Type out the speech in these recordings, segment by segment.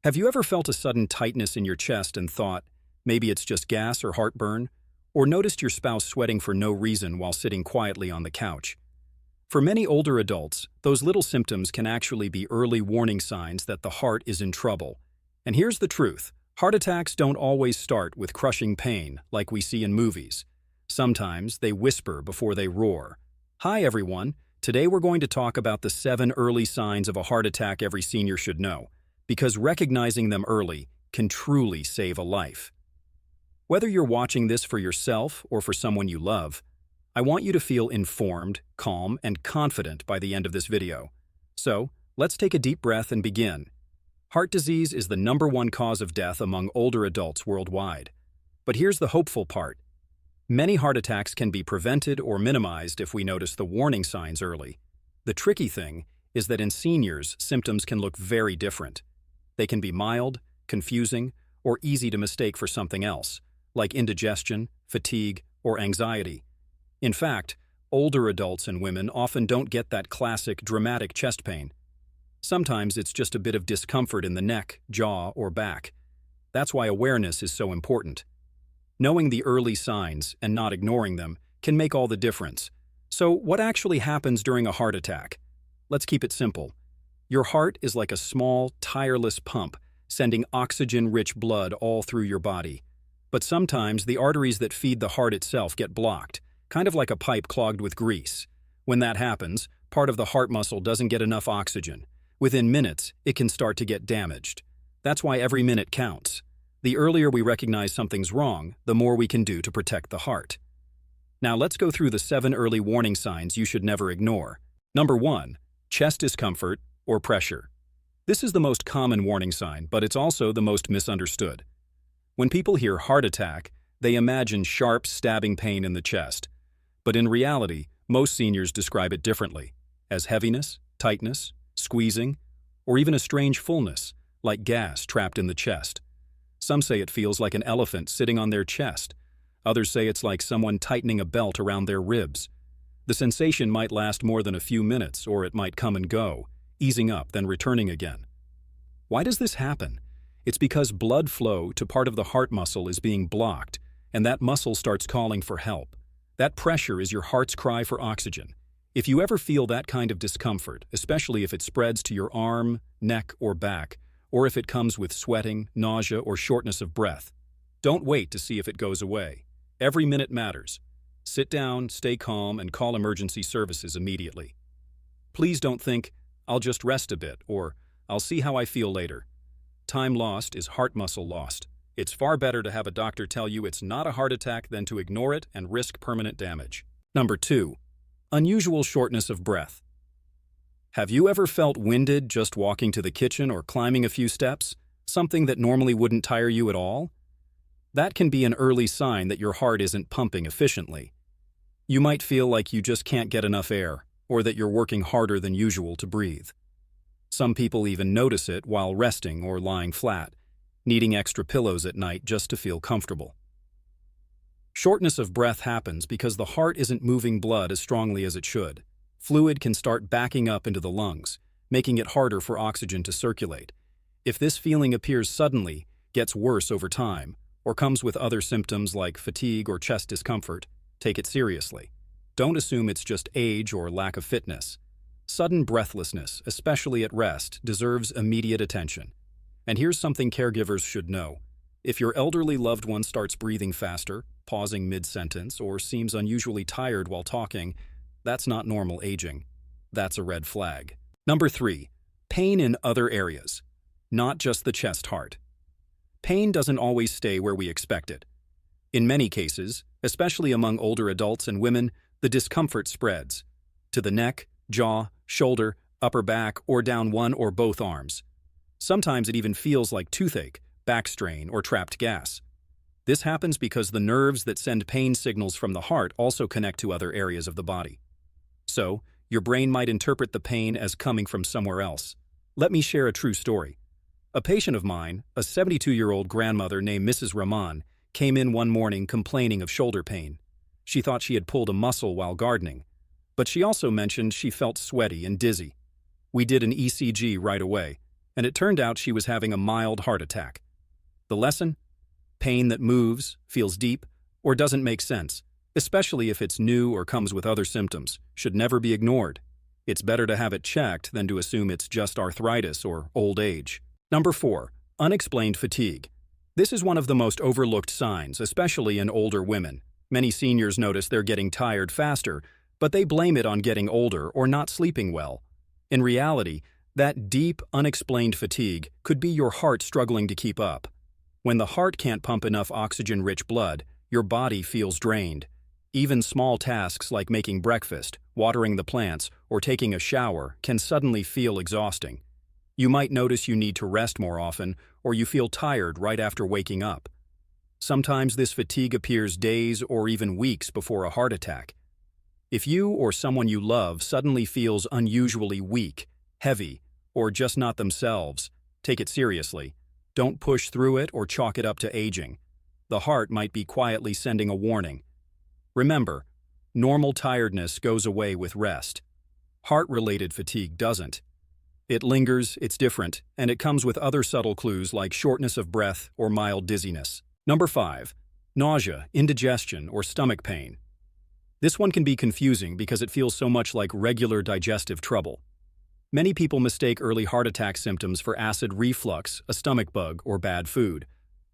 Have you ever felt a sudden tightness in your chest and thought, maybe it's just gas or heartburn? Or noticed your spouse sweating for no reason while sitting quietly on the couch? For many older adults, those little symptoms can actually be early warning signs that the heart is in trouble. And here's the truth. Heart attacks don't always start with crushing pain like we see in movies. Sometimes they whisper before they roar. Hi everyone, today we're going to talk about the 7 early signs of a heart attack every senior should know, because recognizing them early can truly save a life. Whether you're watching this for yourself or for someone you love, I want you to feel informed, calm, and confident by the end of this video. So, let's take a deep breath and begin. Heart disease is the #1 cause of death among older adults worldwide. But here's the hopeful part. Many heart attacks can be prevented or minimized if we notice the warning signs early. The tricky thing is that in seniors, symptoms can look very different. They can be mild, confusing, or easy to mistake for something else, like indigestion, fatigue, or anxiety. In fact, older adults and women often don't get that classic, dramatic chest pain. Sometimes it's just a bit of discomfort in the neck, jaw, or back. That's why awareness is so important. Knowing the early signs and not ignoring them can make all the difference. So, what actually happens during a heart attack? Let's keep it simple. Your heart is like a small, tireless pump, sending oxygen-rich blood all through your body. But sometimes the arteries that feed the heart itself get blocked, kind of like a pipe clogged with grease. When that happens, part of the heart muscle doesn't get enough oxygen. Within minutes, it can start to get damaged. That's why every minute counts. The earlier we recognize something's wrong, the more we can do to protect the heart. Now let's go through the 7 early warning signs you should never ignore. Number 1, chest discomfort or pressure. This is the most common warning sign, but it's also the most misunderstood. When people hear heart attack, they imagine sharp, stabbing pain in the chest. But in reality, most seniors describe it differently, as heaviness, tightness, squeezing, or even a strange fullness, like gas trapped in the chest. Some say it feels like an elephant sitting on their chest. Others say it's like someone tightening a belt around their ribs. The sensation might last more than a few minutes, or it might come and go, easing up, then returning again. Why does this happen? It's because blood flow to part of the heart muscle is being blocked, and that muscle starts calling for help. That pressure is your heart's cry for oxygen. If you ever feel that kind of discomfort, especially if it spreads to your arm, neck, or back, or if it comes with sweating, nausea, or shortness of breath, don't wait to see if it goes away. Every minute matters. Sit down, stay calm, and call emergency services immediately. Please don't think, I'll just rest a bit, or I'll see how I feel later. Time lost is heart muscle lost. It's far better to have a doctor tell you it's not a heart attack than to ignore it and risk permanent damage. Number 2, unusual shortness of breath. Have you ever felt winded just walking to the kitchen or climbing a few steps, something that normally wouldn't tire you at all? That can be an early sign that your heart isn't pumping efficiently. You might feel like you just can't get enough air, or that you're working harder than usual to breathe. Some people even notice it while resting or lying flat, needing extra pillows at night just to feel comfortable. Shortness of breath happens because the heart isn't moving blood as strongly as it should. Fluid can start backing up into the lungs, making it harder for oxygen to circulate. If this feeling appears suddenly, gets worse over time, or comes with other symptoms like fatigue or chest discomfort, take it seriously. Don't assume it's just age or lack of fitness. Sudden breathlessness, especially at rest, deserves immediate attention. And here's something caregivers should know. If your elderly loved one starts breathing faster, pausing mid-sentence, or seems unusually tired while talking, that's not normal aging. That's a red flag. Number 3, pain in other areas, not just the chest heart. Pain doesn't always stay where we expect it. In many cases, especially among older adults and women, the discomfort spreads to the neck, jaw, shoulder, upper back, or down one or both arms. Sometimes it even feels like toothache, back strain, or trapped gas. This happens because the nerves that send pain signals from the heart also connect to other areas of the body. So, your brain might interpret the pain as coming from somewhere else. Let me share a true story. A patient of mine, a 72-year-old grandmother named Mrs. Rahman, came in one morning complaining of shoulder pain. She thought she had pulled a muscle while gardening, but she also mentioned she felt sweaty and dizzy. We did an ECG right away. and it turned out she was having a mild heart attack. The lesson? Pain that moves, feels deep, or doesn't make sense, especially if it's new or comes with other symptoms, should never be ignored. It's better to have it checked than to assume it's just arthritis or old age. Number 4. Unexplained fatigue. This is one of the most overlooked signs, especially in older women. Many seniors notice they're getting tired faster, but they blame it on getting older or not sleeping well. In reality, that deep, unexplained fatigue could be your heart struggling to keep up. When the heart can't pump enough oxygen-rich blood, your body feels drained. Even small tasks like making breakfast, watering the plants, or taking a shower can suddenly feel exhausting. You might notice you need to rest more often, or you feel tired right after waking up. Sometimes this fatigue appears days or even weeks before a heart attack. If you or someone you love suddenly feels unusually weak, heavy, or just not themselves, take it seriously. Don't push through it or chalk it up to aging. The heart might be quietly sending a warning. Remember, normal tiredness goes away with rest. Heart-related fatigue doesn't. It lingers, it's different, and it comes with other subtle clues like shortness of breath or mild dizziness. Number 5. Nausea, indigestion, or stomach pain. This one can be confusing because it feels so much like regular digestive trouble. Many people mistake early heart attack symptoms for acid reflux, a stomach bug, or bad food.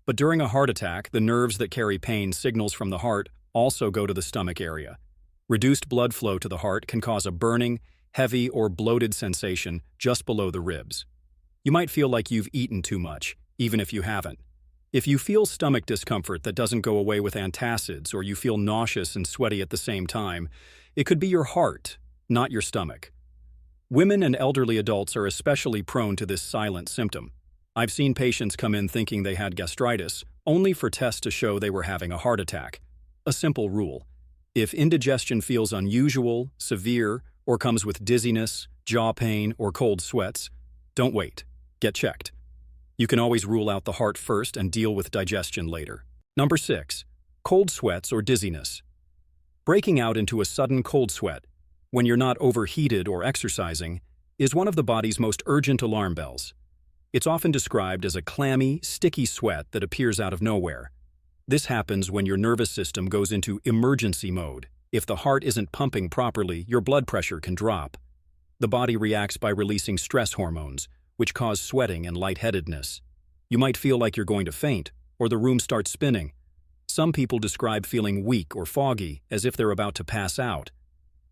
But during a heart attack, the nerves that carry pain signals from the heart also go to the stomach area. Reduced blood flow to the heart can cause a burning, heavy, or bloated sensation just below the ribs. You might feel like you've eaten too much, even if you haven't. If you feel stomach discomfort that doesn't go away with antacids, or you feel nauseous and sweaty at the same time, it could be your heart, not your stomach. Women and elderly adults are especially prone to this silent symptom. I've seen patients come in thinking they had gastritis, only for tests to show they were having a heart attack. A simple rule: if indigestion feels unusual, severe, or comes with dizziness, jaw pain, or cold sweats, don't wait. Get checked. You can always rule out the heart first and deal with digestion later. Number 6. Cold sweats or dizziness. Breaking out into a sudden cold sweat, when you're not overheated or exercising, is one of the body's most urgent alarm bells. It's often described as a clammy, sticky sweat that appears out of nowhere. This happens when your nervous system goes into emergency mode. If the heart isn't pumping properly, your blood pressure can drop. The body reacts by releasing stress hormones, which cause sweating and lightheadedness. You might feel like you're going to faint, or the room starts spinning. Some people describe feeling weak or foggy, as if they're about to pass out.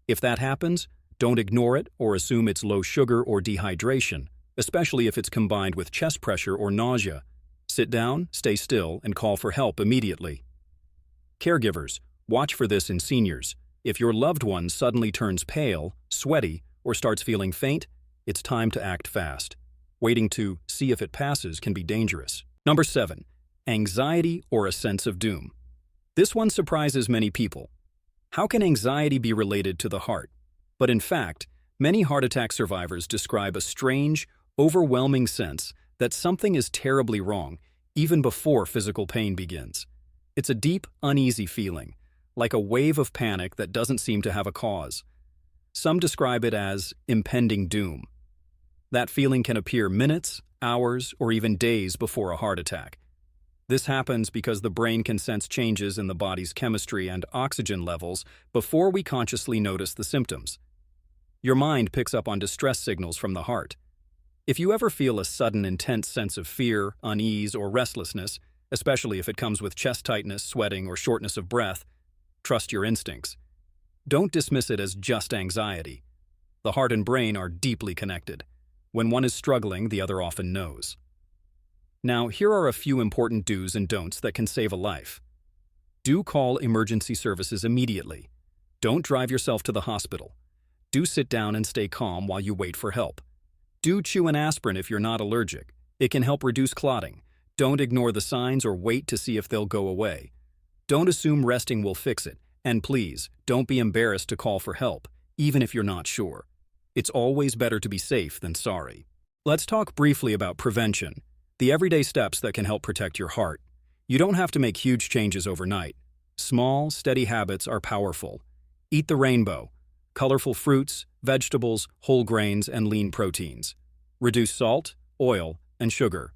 If that happens, don't ignore it or assume it's low sugar or dehydration, especially if it's combined with chest pressure or nausea. Sit down, stay still, and call for help immediately. Caregivers, watch for this in seniors. If your loved one suddenly turns pale, sweaty, or starts feeling faint, it's time to act fast. Waiting to see if it passes can be dangerous. Number 7. Anxiety or a sense of doom. This one surprises many people. How can anxiety be related to the heart? But in fact, many heart attack survivors describe a strange, overwhelming sense that something is terribly wrong, even before physical pain begins. It's a deep, uneasy feeling, like a wave of panic that doesn't seem to have a cause. Some describe it as impending doom. That feeling can appear minutes, hours, or even days before a heart attack. This happens because the brain can sense changes in the body's chemistry and oxygen levels before we consciously notice the symptoms. Your mind picks up on distress signals from the heart. If you ever feel a sudden intense sense of fear, unease, or restlessness, especially if it comes with chest tightness, sweating, or shortness of breath, trust your instincts. Don't dismiss it as just anxiety. The heart and brain are deeply connected. When one is struggling, the other often knows. Now, here are a few important do's and don'ts that can save a life. Do call emergency services immediately. Don't drive yourself to the hospital. Do sit down and stay calm while you wait for help. Do chew an aspirin if you're not allergic. It can help reduce clotting. Don't ignore the signs or wait to see if they'll go away. Don't assume resting will fix it. And please, don't be embarrassed to call for help, even if you're not sure. It's always better to be safe than sorry. Let's talk briefly about prevention, the everyday steps that can help protect your heart. You don't have to make huge changes overnight. Small, steady habits are powerful. Eat the rainbow: colorful fruits, vegetables, whole grains, and lean proteins. Reduce salt, oil, and sugar.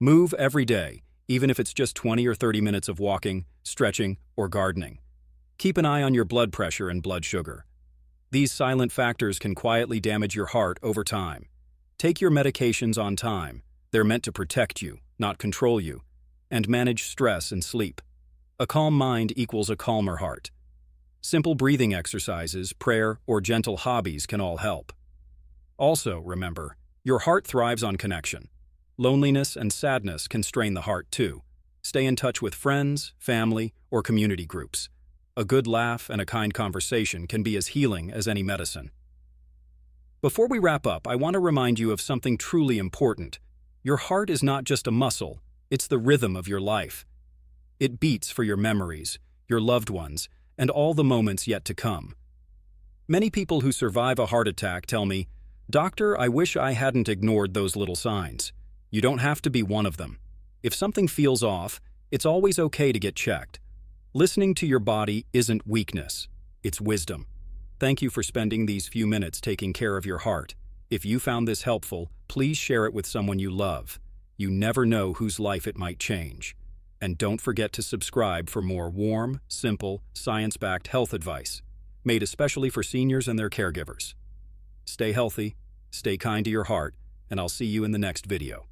Move every day, even if it's just 20 or 30 minutes of walking, stretching, or gardening. Keep an eye on your blood pressure and blood sugar. These silent factors can quietly damage your heart over time. Take your medications on time. They're meant to protect you, not control you. And manage stress and sleep. A calm mind equals a calmer heart. Simple breathing exercises, prayer, or gentle hobbies can all help. Also, remember, your heart thrives on connection. Loneliness and sadness can strain the heart too. Stay in touch with friends, family, or community groups. A good laugh and a kind conversation can be as healing as any medicine. Before we wrap up, I want to remind you of something truly important. Your heart is not just a muscle, it's the rhythm of your life. It beats for your memories, your loved ones, and all the moments yet to come. Many people who survive a heart attack tell me, "Doctor, I wish I hadn't ignored those little signs." You don't have to be one of them. If something feels off, it's always okay to get checked. Listening to your body isn't weakness, it's wisdom. Thank you for spending these few minutes taking care of your heart. If you found this helpful, please share it with someone you love. You never know whose life it might change. And don't forget to subscribe for more warm, simple, science-backed health advice, made especially for seniors and their caregivers. Stay healthy, stay kind to your heart, and I'll see you in the next video.